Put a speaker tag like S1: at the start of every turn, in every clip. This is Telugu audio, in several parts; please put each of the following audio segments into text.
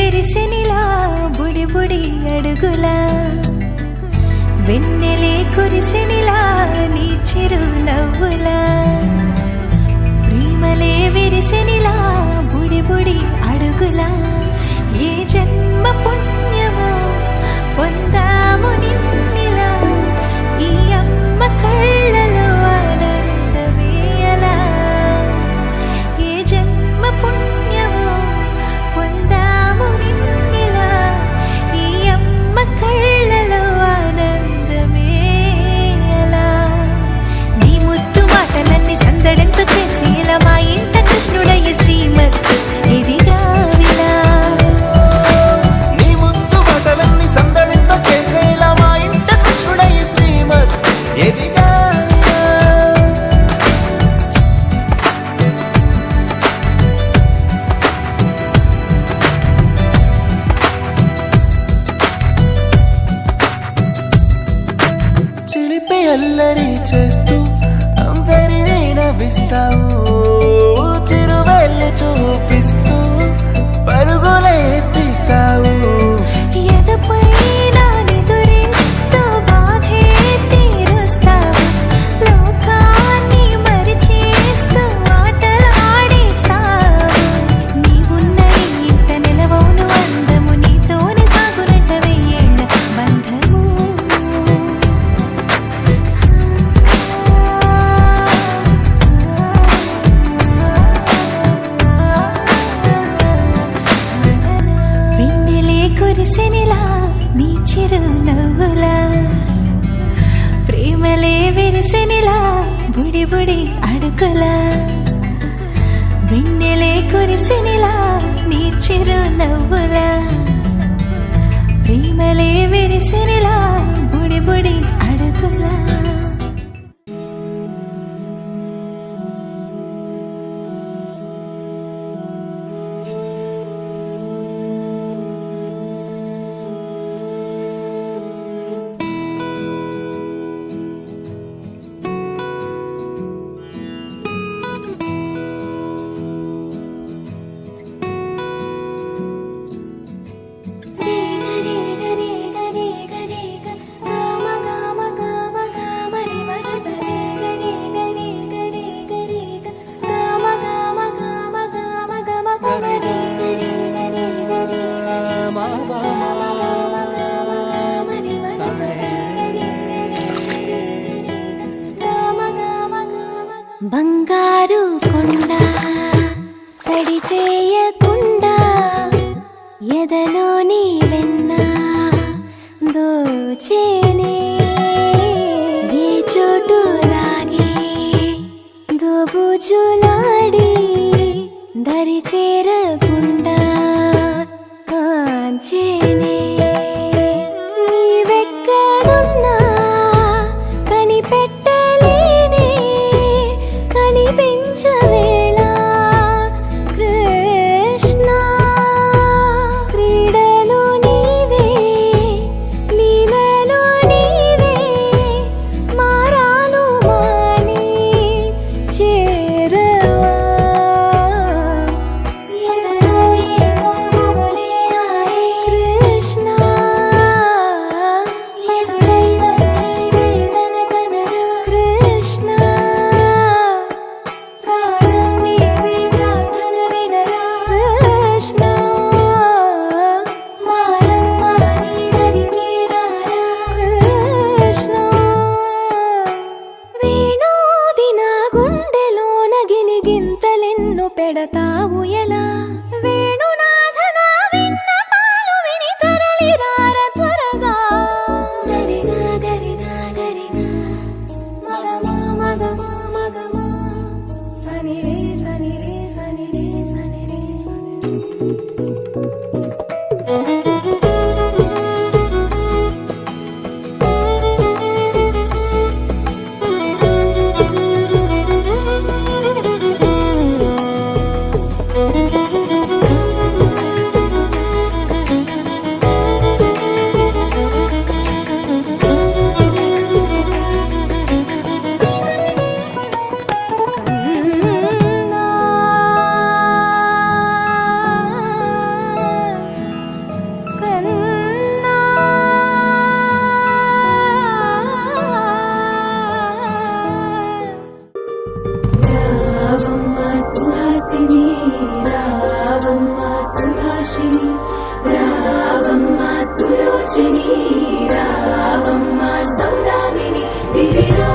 S1: విరిసెనిలా బుడి బుడి అడుగులా వెన్నెలే కురిసెనిలా నీ చిరు నవ్వులా ప్రేమలే విరిసెనిలా బుడి బుడి అడుగులా ఏ జన్మ పుణ్యమో పొందాము నిన్నిలా ఈ అమ్మ కళ్ళలో ఆనందమే అలా ఏ జన్మ పుణ్యమో పొందాము నిన్నిలా ఈ అమ్మ కళ్ళలో ఆనందమే అలా నీ ముద్దు మాటలన్నీ సందడంతో చేసి ఇలా మా ఇంట కృష్ణుడయ్య శ్రీమత్ ఇదిగా విలా
S2: చిలిపి అల్లరి చేస్తూ అందరినీ నవ్విస్తావు చిరువెళ్ళు చూపిస్తూ పరుగులే తీస్తావు
S1: ఎదపై కురిసెనిలా నీ చిరు నవ్వులా ప్రేమలే విరిసెనిలా బుడి బుడి అడుగులా వెన్నెలే కురిసెనిలా నీ చిరు నవ్వులా ప్రేమలే విరిసెనిలా బుడి బుడి అడుగులా బంగారు కొండ సడి చేయకుండా ఎదలోని వెన్న దోచేనే ఏ చోటు లాగే దోబుజులాడి దరి చేరకుండా కాంచేనే నీవెక్కడున్నా కనిపెట్టలేనే కనిపించవేళ కృష్ణ క్రీడలు నీవే లీలలు నీవే మారాను మాని చేరవా కృష్ణ కృష్ణ పెడతావు ఎలా వేణునాథన విన్న పాలు విని తరలిరార త్వరగా గరిగా గరిగా గరిగా మగమా మగమా మగమా సని రే సని రే సని రే సని రే నాశిని రావమ్మ సులోచని రావమ్మ సౌదామిని దిగిరో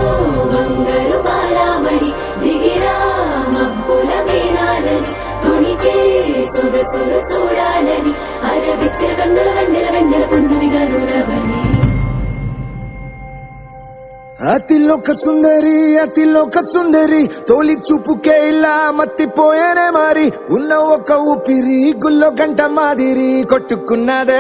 S1: బంగారు బాలామణి దిగిరా మబ్బుల మేనాలని తొణికే సొగసులు చూడాలని అరవిచ్చల కన్నుల వెన్నెల వెన్నెల పున్నమిగా నూరవని
S3: అతిలోక సుందరి తోలి చూపుకే ఇలా మత్తిపోయేనే మారి ఉన్న ఒక ఊపిరి గుల్లో గంట మాదిరి కొట్టుకున్నదే